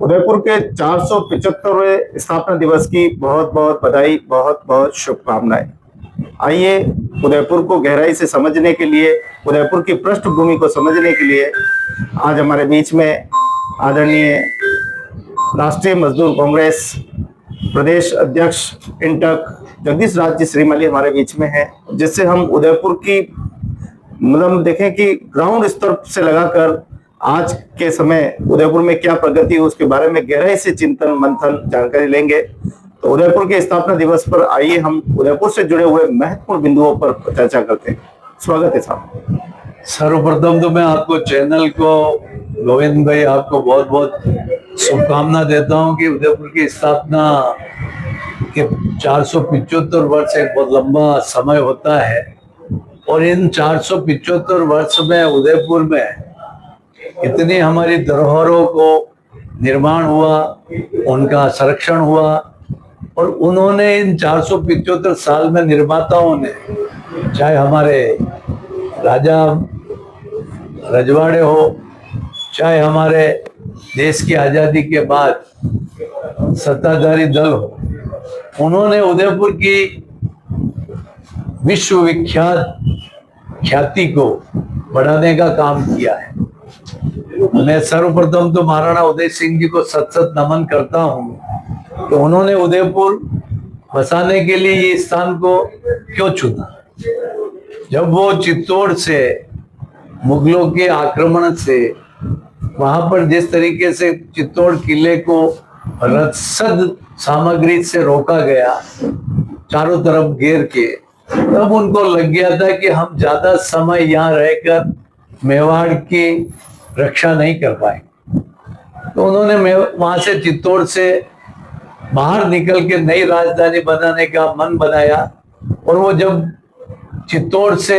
उदयपुर के 475वें स्थापना दिवस की बहुत बहुत बधाई, बहुत बहुत शुभकामनाएं। आइए उदयपुर को गहराई से समझने के लिए, उदयपुर की पृष्ठभूमि को समझने के लिए आज हमारे बीच में आदरणीय राष्ट्रीय मजदूर कांग्रेस प्रदेश अध्यक्ष इंटक जगदीश राज जी श्रीमाली हमारे बीच में है, जिससे हम उदयपुर की मतलब देखें कि ग्राउंड स्तर से लगाकर आज के समय उदयपुर में क्या प्रगति है उसके बारे में गहराई से चिंतन मंथन जानकारी लेंगे। तो उदयपुर के स्थापना दिवस पर आइए हम उदयपुर से जुड़े हुए महत्वपूर्ण बिंदुओं पर चर्चा करते हैं। स्वागत है साहब। सर्वप्रथम तो मैं आपको चैनल को, गोविंद भाई, आपको बहुत बहुत शुभकामना देता हूं कि उदयपुर की स्थापना के 475 वर्ष एक बहुत लंबा समय होता है और इन 475 वर्ष में उदयपुर में इतनी हमारी धरोहरों को निर्माण हुआ, उनका संरक्षण हुआ और उन्होंने इन 475 साल में निर्माताओं ने, चाहे हमारे राजा रजवाड़े हो, चाहे हमारे देश की आज़ादी के बाद सत्ताधारी दल हो, उन्होंने उदयपुर की विश्वविख्यात ख्याति को बढ़ाने का काम किया है। मैं सर्वप्रथम तो महाराणा उदय सिंह जी को सत सत नमन करता हूँ कि उन्होंने उदयपुर बसाने के लिए ये स्थान को क्यों चुना। जब वो चित्तौड़ से मुगलों के आक्रमण से वहां पर जिस तरीके से चित्तौड़ किले को रसद सामग्री से रोका गया, चारों तरफ घेर के, तब उनको लग गया था कि हम ज्यादा समय यहाँ रहकर मेवाड़ की रक्षा नहीं कर पाएंगे। तो उन्होंने वहां से चित्तौड़ से बाहर निकल के नई राजधानी बनाने का मन बनाया और वो जब चित्तौड़ से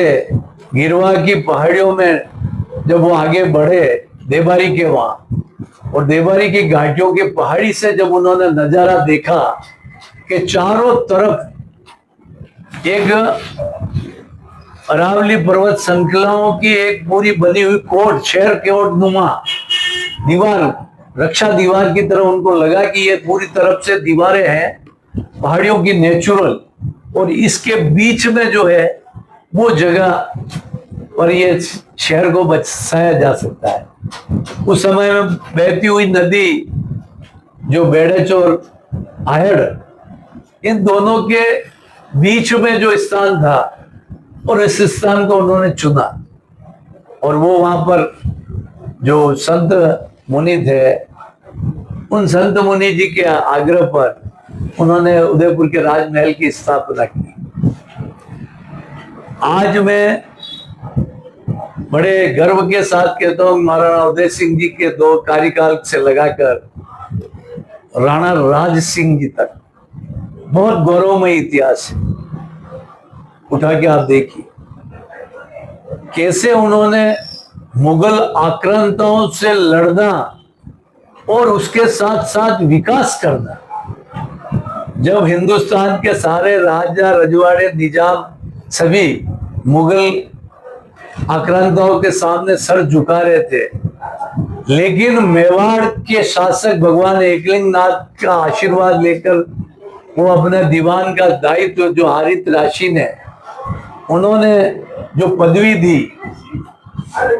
गिरवा की पहाड़ियों में जब वो आगे बढ़े देवारी के वहां, और देवारी की घाटियों की पहाड़ी से जब उन्होंने नजारा देखा कि चारों तरफ एक अरावली पर्वत श्रृंखलाओं की एक पूरी बनी हुई कोट, शहर कोट नुमा दीवार, रक्षा दीवार की तरह उनको लगा कि ये पूरी तरफ से दीवारें हैं पहाड़ियों की नेचुरल, और इसके बीच में जो है वो जगह पर ये शहर को बचाया जा सकता है। उस समय में बहती हुई नदी जो बेड़च और आहड़, इन दोनों के बीच में जो स्थान था और इस स्थान को उन्होंने चुना, और वो वहां पर जो संत मुनि थे, उन संत मुनि जी के आग्रह पर उन्होंने उदयपुर के राजमहल की स्थापना की। आज मैं बड़े गर्व के साथ कहता हूँ महाराणा उदय सिंह जी के 2 कार्यकाल से लगाकर राणा राज सिंह जी तक बहुत गौरवमय इतिहास है। उठा के आप देखिए कैसे उन्होंने मुगल आक्रांताओं से लड़ना और उसके साथ साथ विकास करना। जब हिंदुस्तान के सारे राजा रजवाड़े निजाम सभी मुगल आक्रांताओं के सामने सर झुका रहे थे, लेकिन मेवाड़ के शासक भगवान एकलिंग नाथ का आशीर्वाद लेकर वो अपने दीवान का दायित्व जो हारित राशि ने उन्होंने जो पदवी दी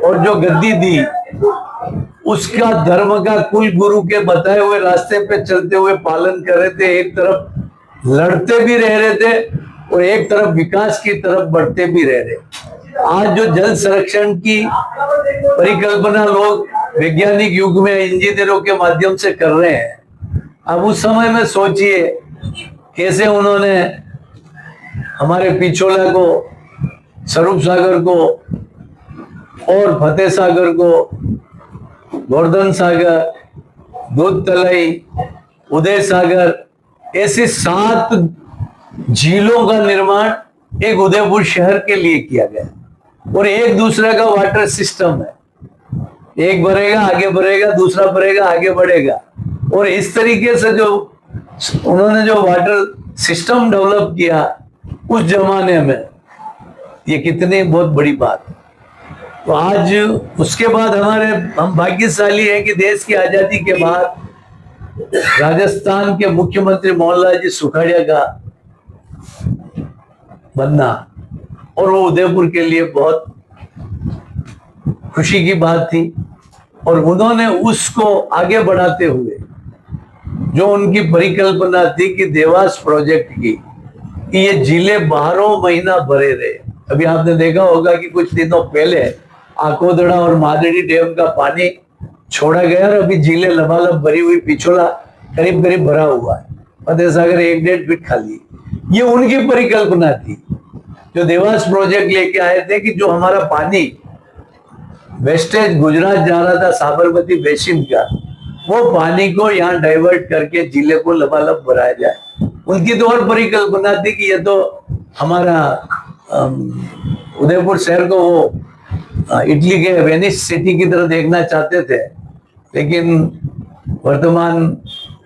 और जो गद्दी दी, उसका धर्म का कुल गुरु के बताए हुए रास्ते पे चलते हुए पालन कर रहे थे। एक तरफ लड़ते भी रह रहे थे और एक तरफ विकास की तरफ बढ़ते भी रह रहे। आज जो जल संरक्षण की परिकल्पना लोग वैज्ञानिक युग में इंजीनियरों के माध्यम से कर रहे हैं, अब उस समय में सोचिए कैसे उन्होंने हमारे पिछोला को, स्वरूप सागर को और फतेह सागर को, गोवर्धन सागर, दूध तलाई, उदय सागर, ऐसी 7 झीलों का निर्माण एक उदयपुर शहर के लिए किया गया और एक दूसरे का वाटर सिस्टम है। एक बढ़ेगा आगे बढ़ेगा, दूसरा बढ़ेगा आगे बढ़ेगा, और इस तरीके से जो उन्होंने जो वाटर सिस्टम डेवलप किया उस जमाने में, ये कितनी बहुत बड़ी बात। तो आज उसके बाद हम भाग्यशाली हैं कि देश की आजादी के बाद राजस्थान के मुख्यमंत्री मोहनलाल जी सुखाड़िया का बनना, और वो उदयपुर के लिए बहुत खुशी की बात थी। और उन्होंने उसको आगे बढ़ाते हुए जो उनकी परिकल्पना थी कि देवास प्रोजेक्ट की, कि ये जिले 12 महीना भरे रहे। अभी आपने देखा होगा कि कुछ दिनों पहले आकोदड़ा और मादड़ी डैम का पानी छोड़ा गया और अभी जिले लबालब भरी हुई पिछोला करीब करीब भरा हुआ है, फतेह सागर 1-1.5 फीट खाली। ये उनकी परिकल्पना थी जो देवास प्रोजेक्ट लेके आए थे, कि जो हमारा पानी वेस्टेज गुजरात जा रहा था साबरमती बेसिन का, वो पानी को यहाँ डाइवर्ट करके जिले को लबालब भराया जाए। उनकी तो और परिकल्पना थी कि ये तो हमारा उदयपुर शहर को वो इटली के वेनिस सिटी की तरह देखना चाहते थे, लेकिन वर्तमान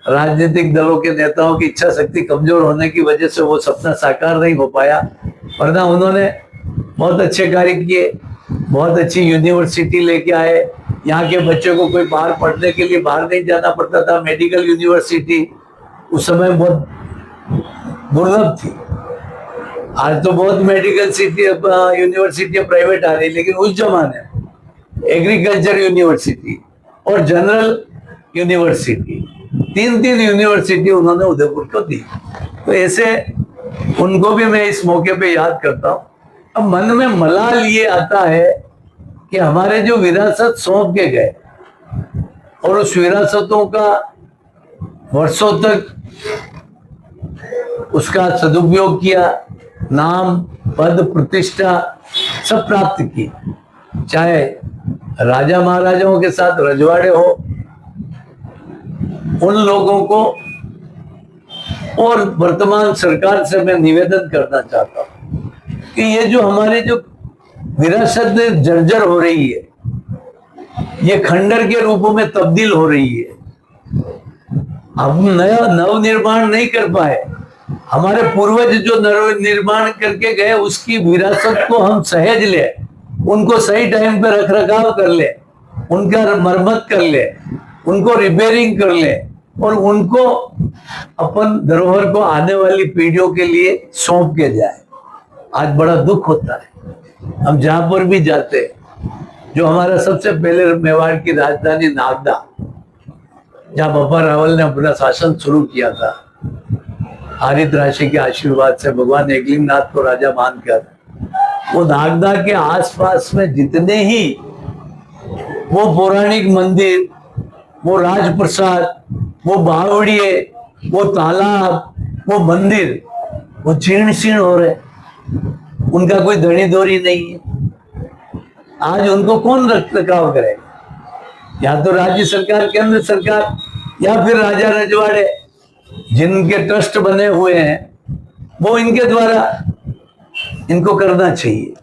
राजनीतिक दलों के नेताओं की इच्छा शक्ति कमजोर होने की वजह से वो सपना साकार नहीं हो पाया। वरना उन्होंने बहुत अच्छे कार्य किए, बहुत अच्छी यूनिवर्सिटी लेके आए। यहाँ के बच्चों को कोई बाहर पढ़ने के लिए बाहर नहीं जाना पड़ता था। मेडिकल यूनिवर्सिटी उस समय बहुत दुर्लभ थी। आज तो बहुत मेडिकल सिटी यूनिवर्सिटियां प्राइवेट आ रही, लेकिन उस जमाने में एग्रीकल्चर यूनिवर्सिटी और जनरल यूनिवर्सिटी, 3 यूनिवर्सिटी उन्होंने उदयपुर को दी। तो ऐसे उनको भी मैं इस मौके पे याद करता हूँ। अब मन में मलाल ये आता है कि हमारे जो विरासत सौंप के गए और उस विरासतों का वर्षों तक उसका सदुपयोग किया, नाम पद प्रतिष्ठा सब प्राप्त की, चाहे राजा महाराजाओं के साथ रजवाड़े हो, उन लोगों को। और वर्तमान सरकार से मैं निवेदन करना चाहता हूं कि ये जो हमारे जो विरासत जर्जर हो रही है, ये खंडर के रूप में तब्दील हो रही है। हम नया नव निर्माण नहीं कर पाए। हमारे पूर्वज जो नव निर्माण करके गए उसकी विरासत को हम सहेज ले, उनको सही टाइम पे रख रखाव कर ले, उनका मरम्मत कर ले, उनको रिपेयरिंग कर ले और उनको अपन धरोहर को आने वाली पीढ़ियों के लिए सौंप के जाए। आज बड़ा दुख होता है, हम जहां पर भी जाते हैं, जो हमारा सबसे पहले मेवाड़ की राजधानी नागदा, जहां बाबा रावल ने अपना शासन शुरू किया था, हरित राशि के आशीर्वाद से भगवान एकलिंगनाथ को राजा मानकर, वो नागदा के आसपास में जितने ही वो पौराणिक मंदिर, वो राजप्रसाद, वो बावड़िए, वो तालाब, वो मंदिर, वो जीर्ण शीर्ण हो रहे, उनका कोई धनी धोरी नहीं है। आज उनको कौन रख रखाव करेगा? या तो राज्य सरकार, केंद्र सरकार, या फिर राजा रजवाड़े जिनके ट्रस्ट बने हुए हैं, वो इनके द्वारा इनको करना चाहिए।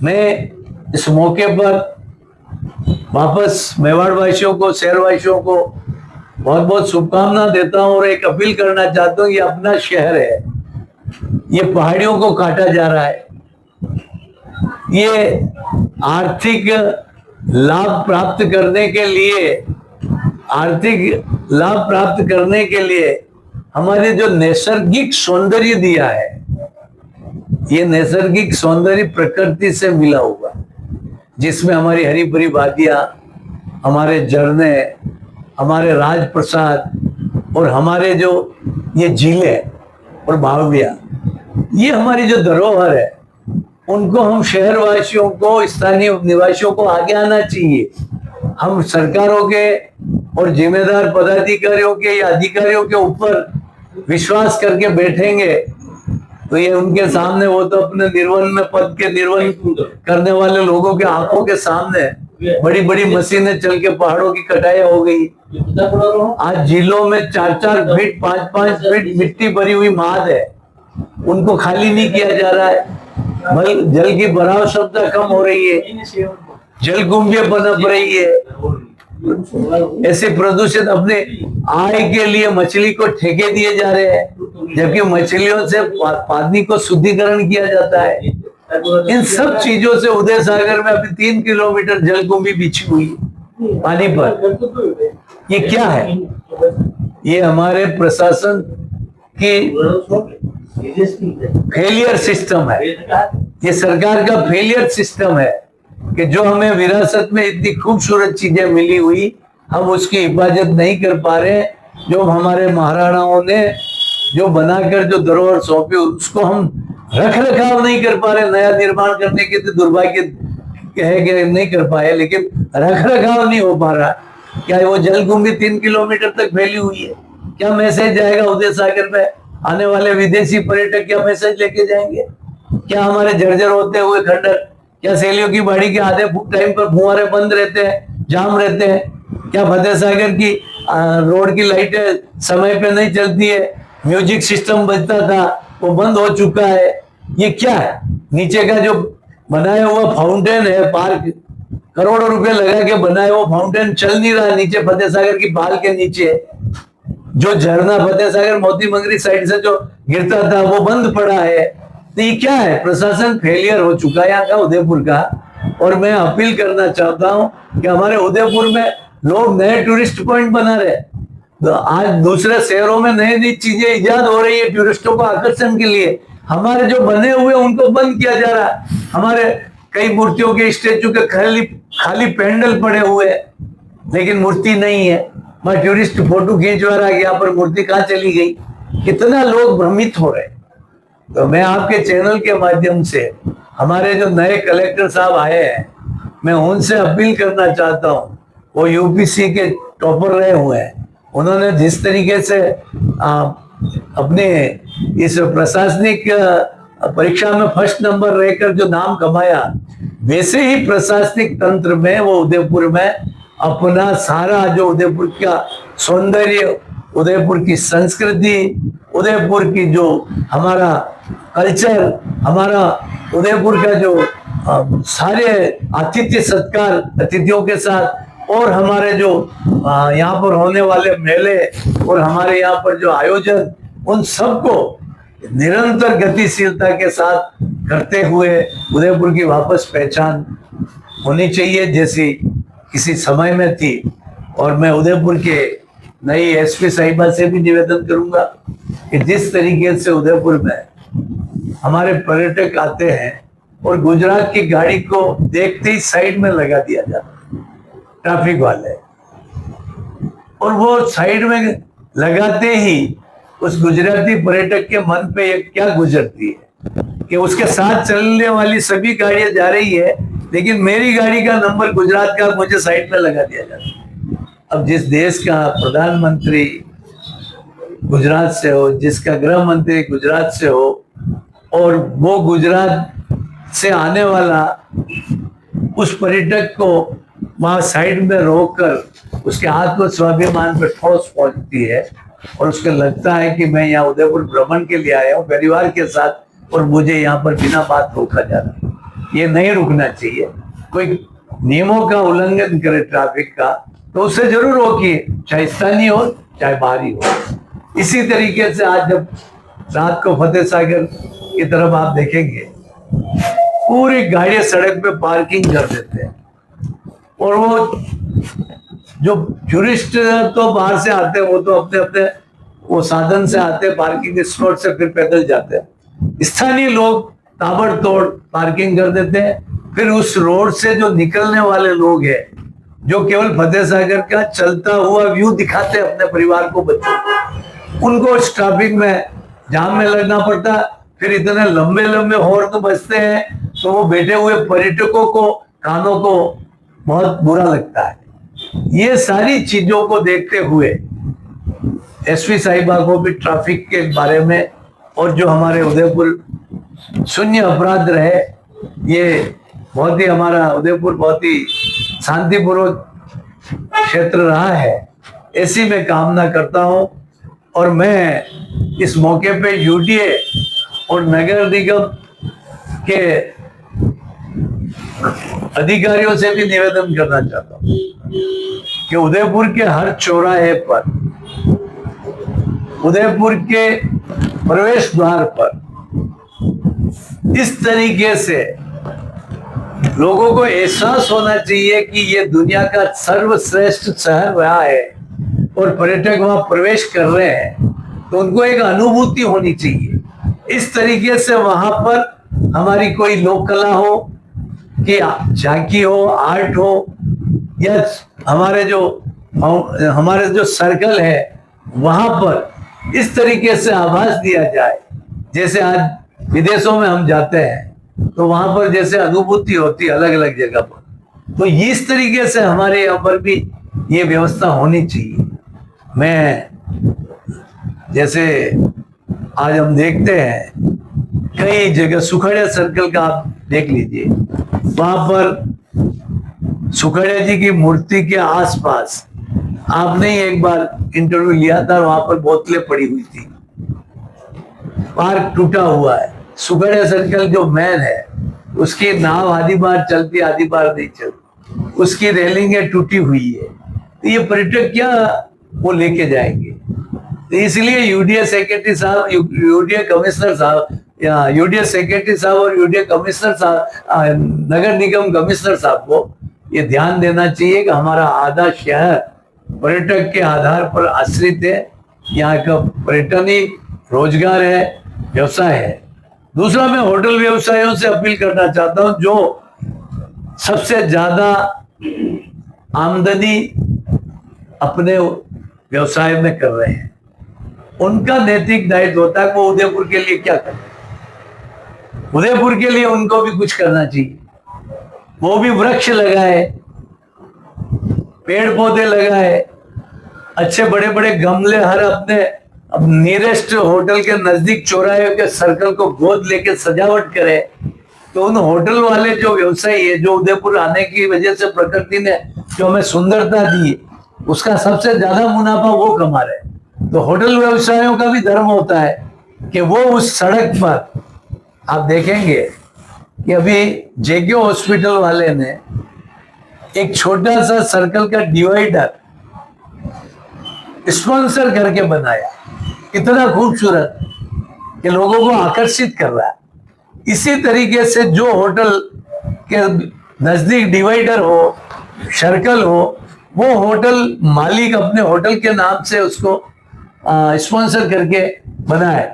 मैं इस मौके पर वापस मेवाड़ वासियों को, शहर वासियों को बहुत बहुत शुभकामना देता हूं और एक अपील करना चाहता हूं। ये अपना शहर है, ये पहाड़ियों को काटा जा रहा है, ये आर्थिक लाभ प्राप्त करने के लिए, आर्थिक लाभ प्राप्त करने के लिए हमारे जो नैसर्गिक सौंदर्य दिया है, ये नैसर्गिक सौंदर्य प्रकृति से मिला हुआ, जिसमें हमारी हरी भरी वादियां, हमारे झरने, हमारे राजप्रसाद और हमारे जो ये झीलें और बावड़ियां, ये हमारी जो धरोहर है, उनको हम शहर वासियों को, स्थानीय निवासियों को आगे आना चाहिए। हम सरकारों के और जिम्मेदार पदाधिकारियों के या अधिकारियों के ऊपर विश्वास करके बैठेंगे तो ये उनके सामने, वो तो अपने निर्वहन में, पद के निर्वहन करने वाले लोगों के आंखों के सामने बड़ी बड़ी मशीनें चल के पहाड़ों की कटाई हो गई। आज झीलों में 4-4 फीट, 5-5 फीट मिट्टी भरी हुई माद है, उनको खाली नहीं किया जा रहा है। भाई जल की भराव क्षमता कम हो रही है, जलकुंभियां पनप रही है, ऐसे प्रदूषित अपने आय के लिए मछली को ठेके दिए जा रहे हैं, जबकि मछलियों से पानी को शुद्धिकरण किया जाता है। इन सब चीजों से उदय सागर में अभी 3 किलोमीटर जलकुंभी बिछी हुई है पानी पर। ये क्या है? ये हमारे प्रशासन की फेलियर सिस्टम है, ये सरकार का फेलियर सिस्टम है कि जो हमें विरासत में इतनी खूबसूरत चीजें मिली हुई हम उसकी हिफाजत नहीं कर पा रहे। जो हमारे महाराणाओं ने जो बनाकर जो धरोहर सौंपी उसको हम रख रखाव नहीं कर पा रहे। नया निर्माण करने के तो दुर्भाग्य है कि नहीं कर पाए, लेकिन रख रखाव नहीं हो पा रहा। क्या वो जलकुंभी 3 किलोमीटर तक फैली हुई है? क्या मैसेज जाएगा उदय सागर में? आने वाले विदेशी पर्यटक क्या मैसेज लेके जाएंगे? क्या हमारे जर्जर होते हुए खंडर, क्या सैलियों की बाड़ी के आधे टाइम पर फुहारे बंद रहते हैं, जाम रहते हैं? क्या फतेह सागर की रोड की लाइटें समय पे नहीं चलती है? म्यूजिक सिस्टम बजता था वो बंद हो चुका है। ये क्या है? नीचे का जो बनाया हुआ फाउंटेन है, पार्क करोड़ों रुपए लगा के बनाया वो फाउंटेन चल नहीं रहा। नीचे फतेह सागर की पाल के नीचे जो झरना फतेह सागर मोती मंगरी साइड से जो गिरता था वो बंद पड़ा है। तो ये क्या है? प्रशासन फेलियर हो चुका है यहाँ का, उदयपुर का। और मैं अपील करना चाहता हूँ कि हमारे उदयपुर में लोग नए टूरिस्ट पॉइंट बना रहे। तो आज दूसरे शहरों में नई नई चीजें इजाद हो रही है टूरिस्टों को आकर्षण के लिए, हमारे जो बने हुए उनको बंद किया जा रहा है। हमारे कई मूर्तियों के स्टेचू के खाली पेंडल पड़े हुए हैं, लेकिन मूर्ति नहीं है। मैं टूरिस्ट फोटो खींचवा रहा कि यहाँ पर मूर्ति कहाँ चली गई? कितना लोग भ्रमित हो रहे। तो मैं आपके चैनल के माध्यम से हमारे जो नए कलेक्टर साहब आए हैं, मैं उनसे अपील करना चाहता हूँ। वो यूपीसी के टॉपर रहे हुए हैं, उन्होंने जिस तरीके से अपने इस प्रशासनिक परीक्षा में फर्स्ट नंबर रहकर जो नाम कमाया, वैसे ही प्रशासनिक तंत्र में वो उदयपुर में अपना सारा जो उदयपुर का सौंदर्य, उदयपुर की संस्कृति, उदयपुर की जो हमारा कल्चर, हमारा उदयपुर का जो सारे आतिथ्य सत्कार अतिथियों के साथ, और हमारे जो यहाँ पर होने वाले मेले और हमारे यहाँ पर जो आयोजन, उन सबको निरंतर गतिशीलता के साथ करते हुए उदयपुर की वापस पहचान होनी चाहिए जैसी किसी समय में थी। और मैं उदयपुर के नई एसपी साहिबा से भी निवेदन करूंगा कि जिस तरीके से उदयपुर में हमारे पर्यटक आते हैं और गुजरात की गाड़ी को देखते ही साइड में लगा दिया जाता ट्रैफिक वाले, और वो साइड में लगाते ही उस गुजराती पर्यटक के मन पे क्या गुजरती है कि उसके साथ चलने वाली सभी गाड़ियां जा रही है, लेकिन मेरी गाड़ी का नंबर गुजरात का मुझे साइड में लगा दिया जाता है। अब जिस देश का प्रधानमंत्री गुजरात से हो, जिसका गृह मंत्री गुजरात से हो, और वो गुजरात से आने वाला उस पर्यटक को वहां साइड में रोककर उसके आत्म स्वाभिमान पर ठोस पहुंचती है और उसको लगता है कि मैं यहाँ उदयपुर भ्रमण के लिए आया हूँ परिवार के साथ और मुझे यहाँ पर बिना बात रोका जा रहा है। ये नहीं रुकना चाहिए। कोई नियमों का उल्लंघन करे ट्रैफिक का तो उससे जरूर रोकिए, चाहे स्थानीय हो चाहे बाहरी हो। इसी तरीके से आज जब रात को फतेह सागर की तरफ आप देखेंगे, पूरी गाड़ियां सड़क पे पार्किंग कर देते हैं, और वो जो टूरिस्ट तो बाहर से आते हैं वो तो अपने अपने वो साधन से आते हैं, पार्किंग स्लॉट से फिर पैदल जाते हैं। स्थानीय लोग ताबड़तोड़ पार्किंग कर देते हैं। फिर उस रोड से जो निकलने वाले लोग हैं, जो केवल फतेह सागर का चलता हुआ व्यू दिखाते हैं अपने परिवार को, बच्चों को, उनको इस ट्रैफिक में जाम में लगना पड़ता। फिर इतने लंबे लंबे हॉर्न बजते हैं तो वो बैठे हुए पर्यटकों को, कानों को बहुत बुरा लगता है। ये सारी चीजों को देखते हुए एसपी साहिबा को भी ट्रैफिक के बारे में, और जो हमारे उदयपुर शून्य अपराध रहे, ये बहुत ही हमारा उदयपुर बहुत ही शांतिपूर्वक क्षेत्र रहा है, ऐसी मैं कामना करता हूं। और मैं इस मौके पे यूडीए और नगर निगम के अधिकारियों से भी निवेदन करना चाहता हूं कि उदयपुर के हर चौराहे पर, उदयपुर के प्रवेश द्वार पर इस तरीके से लोगों को एहसास होना चाहिए कि ये दुनिया का सर्वश्रेष्ठ शहर रहा है, और पर्यटक वहां प्रवेश कर रहे हैं तो उनको एक अनुभूति होनी चाहिए। इस तरीके से वहां पर हमारी कोई लोक कला हो कि झांकी हो, आर्ट हो, या हमारे जो सर्कल है वहां पर इस तरीके से आभास दिया जाए। जैसे आज विदेशों में हम जाते हैं तो वहां पर जैसे अनुभूति होती है अलग अलग जगह पर, तो इस तरीके से हमारे यहाँ पर भी ये व्यवस्था होनी चाहिए। मैं जैसे आज हम देखते हैं कई जगह सुखड़िया सर्कल का आप देख लीजिए, वहां पर सुखड़िया जी की मूर्ति के आसपास आपने ही एक बार इंटरव्यू लिया था, वहां पर बोतलें पड़ी हुई थी, पार्क टूटा हुआ है। सुखड़िया सर्कल जो मैन है उसकी नाव आधी बार चलती आधी बार नहीं चलती, उसकी रेलिंगें टूटी हुई है, तो ये पर्यटक क्या वो लेके जाएंगे। तो इसलिए यूडीए सेक्रेटरी साहब, यूडीए कमिश्नर साहब, या यूडीए सेक्रेटरी साहब और यूडीए कमिश्नर साहब, नगर निगम कमिश्नर साहब को ये ध्यान देना चाहिए कि हमारा आधा शहर पर्यटक के आधार पर आश्रित है। यहाँ का पर्यटन ही रोजगार है, व्यवसाय है। दूसरा, मैं होटल व्यवसायों से अपील करना चाहता हूं जो सबसे ज्यादा आमदनी अपने व्यवसाय में कर रहे हैं, उनका नैतिक दायित्व होता है वो उदयपुर के लिए क्या करें। उदयपुर के लिए उनको भी कुछ करना चाहिए, वो भी वृक्ष लगाए, पेड़ पौधे लगाए, अच्छे बड़े बड़े गमले हर अपने अब नियरेस्ट होटल के नजदीक चौराहे के सर्कल को गोद लेके सजावट करे। तो उन होटल वाले जो व्यवसायी है, जो उदयपुर आने की वजह से प्रकृति ने जो हमें सुंदरता दी, उसका सबसे ज्यादा मुनाफा वो कमा रहे। तो होटल व्यवसायों का भी धर्म होता है कि वो उस सड़क पर, आप देखेंगे कि अभी जेके हॉस्पिटल वाले ने एक छोटा सा सर्कल का डिवाइडर स्पॉन्सर करके बनाया, इतना खूबसूरत कि लोगों को आकर्षित कर रहा है। इसी तरीके से जो होटल के नजदीक डिवाइडर हो, सर्कल हो, वो होटल मालिक अपने होटल के नाम से उसको स्पॉन्सर करके बनाए।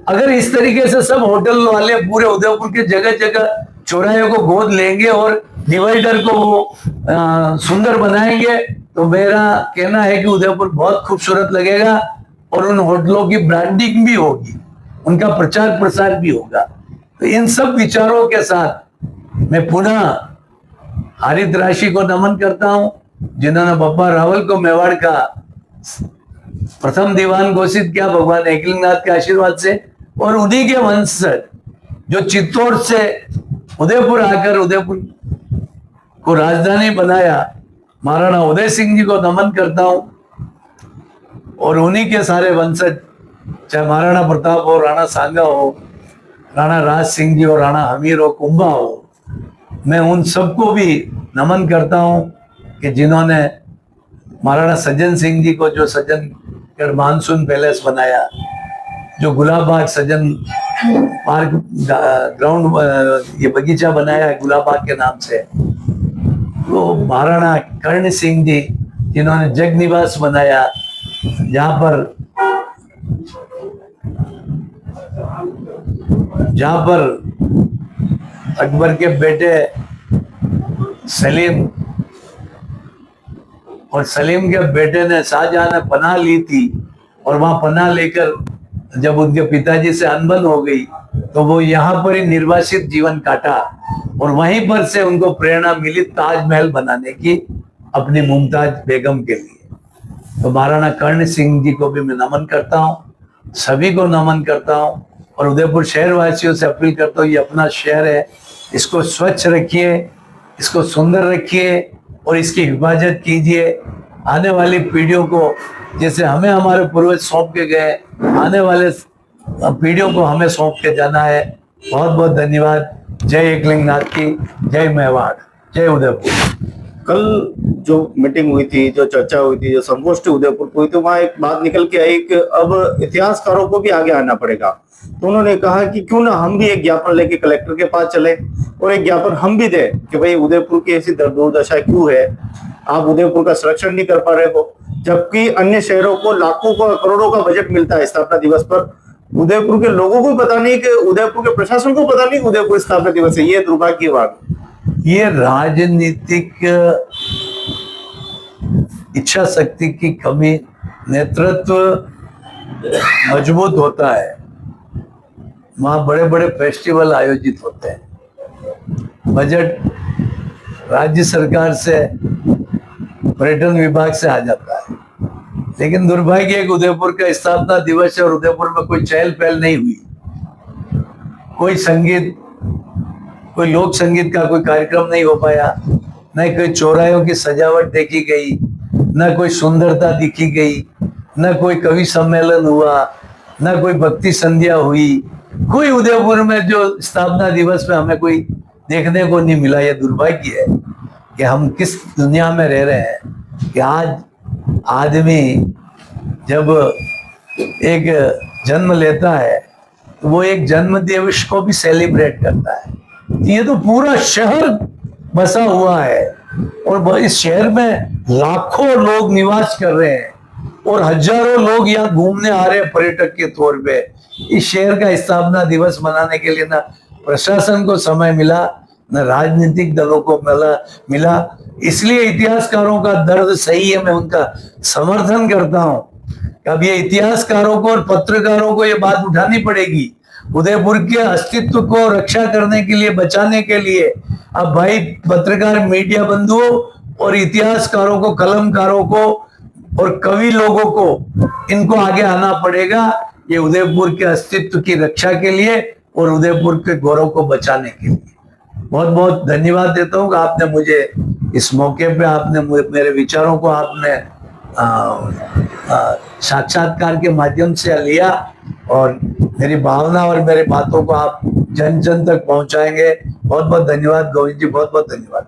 अगर इस तरीके से सब होटल वाले पूरे उदयपुर के जगह जगह चौराहे को गोद लेंगे और डिवाइडर को वो सुंदर बनाएंगे, तो मेरा कहना है कि उदयपुर बहुत खूबसूरत लगेगा और उन होटलों की ब्रांडिंग भी होगी, उनका प्रचार प्रसार भी होगा। तो इन सब विचारों के साथ मैं पुनः हारित राशि को नमन करता हूं, जिन्होंने बप्पा रावल को मेवाड़ का प्रथम दीवान घोषित किया भगवान एकलिंगनाथ के आशीर्वाद से, और उन्हीं के वंशज जो चित्तौड़ से उदयपुर आकर उदयपुर को राजधानी बनाया, महाराणा उदय सिंह जी को नमन करता हूं। और उन्हीं के सारे वंशज, चाहे महाराणा प्रताप हो, राणा सांगा हो, राणा राज सिंह जी हो, राणा हमीर हो, कुंभा हो, मैं उन सबको भी नमन करता हूं कि जिन्होंने महाराणा सज्जन सिंह जी को जो सज्जनगढ़ मानसून पैलेस बनाया, जो गुलाबबाग सज्जन पार्क ग्राउंड ये बगीचा बनाया है गुलाबबाग के नाम से, तो महाराणा कर्ण सिंह जी जिन्होंने जग निवास बनाया, जहां पर अकबर के बेटे सलीम और सलीम के बेटे ने शाहजहां ने पनाह ली थी, और वहां पनाह लेकर जब उनके पिताजी से अनबन हो गई तो वो यहाँ पर ही निर्वासित जीवन काटा, और वहीं पर से उनको प्रेरणा मिली ताजमहल बनाने की अपनी मुमताज बेगम के लिए। तो महाराणा कर्ण सिंह जी को भी मैं नमन करता हूँ, सभी को नमन करता हूँ, और उदयपुर शहर वासियों से अपील करता हूँ, ये अपना शहर है, इसको स्वच्छ रखिए, इसको सुंदर रखिए और इसकी हिफाजत कीजिए। आने वाली पीढ़ियों को, जैसे हमें हमारे पूर्वज सौंप के गए, आने वाले पीढ़ियों को हमें सौंप के जाना है। बहुत बहुत धन्यवाद। जय एकलिंगनाथ की, जय मेवाड़, जय उदयपुर। कल जो मीटिंग हुई थी, जो चर्चा हुई थी, जो संगोष्ठी उदयपुर हुई थी, वहां एक बात निकल के आई कि अब इतिहासकारों को भी आगे आना पड़ेगा। तो उन्होंने कहा कि क्यों ना हम भी एक ज्ञापन लेके कलेक्टर के पास चले और एक ज्ञापन हम भी दें कि भाई उदयपुर की ऐसी दुर्दशा क्यों है, आप उदयपुर का संरक्षण नहीं कर पा रहे हो। जबकि अन्य शहरों को लाखों का करोड़ों का बजट मिलता है स्थापना दिवस पर। उदयपुर के लोगों को पता नहीं कि उदयपुर के प्रशासन को पता नहीं कि उदयपुर स्थापना दिवस है। ये दुर्भाग्य की बात है। ये राजनीतिक इच्छा शक्ति की कमी, नेतृत्व मजबूत होता है, वहां बड़े बड़े फेस्टिवल आयोजित होते हैं, बजट राज्य सरकार से, पर्यटन विभाग से आ जाता है। लेकिन दुर्भाग्य है कि उदयपुर का स्थापना दिवस है और उदयपुर में कोई चहल पहल नहीं हुई। कोई संगीत, कोई लोक संगीत का कोई कार्यक्रम नहीं हो पाया, न कोई चौराहों की सजावट देखी गई, न कोई सुंदरता दिखी गई, न कोई कवि सम्मेलन हुआ, न कोई भक्ति संध्या हुई। कोई उदयपुर में जो स्थापना दिवस में हमें कोई देखने को नहीं मिला। यह दुर्भाग्य है कि हम किस दुनिया में रह रहे हैं कि आज आदमी जब एक जन्म लेता है तो वो एक जन्म दिवस को भी सेलिब्रेट करता है। ये तो पूरा शहर बसा हुआ है और इस शहर में लाखों लोग निवास कर रहे हैं और हजारों लोग यहाँ घूमने आ रहे हैं पर्यटक के तौर पे। इस शहर का स्थापना दिवस मनाने के लिए ना प्रशासन को समय मिला, न राजनीतिक दलों को मिला। इसलिए इतिहासकारों का दर्द सही है, मैं उनका समर्थन करता हूं। अब ये इतिहासकारों को और पत्रकारों को ये बात उठानी पड़ेगी। उदयपुर के अस्तित्व को रक्षा करने के लिए, बचाने के लिए अब भाई पत्रकार, मीडिया बंधुओं और इतिहासकारों को, कलमकारों को और कवि लोगों को, इनको आगे आना पड़ेगा ये उदयपुर के अस्तित्व की रक्षा के लिए और उदयपुर के गौरव को बचाने के लिए। बहुत बहुत धन्यवाद देता हूँ कि आपने मुझे इस मौके पे, आपने मेरे विचारों को आपने साक्षात्कार के माध्यम से लिया और मेरी भावना और मेरी बातों को आप जन जन तक पहुंचाएंगे। बहुत बहुत धन्यवाद गोविंद जी, बहुत बहुत धन्यवाद।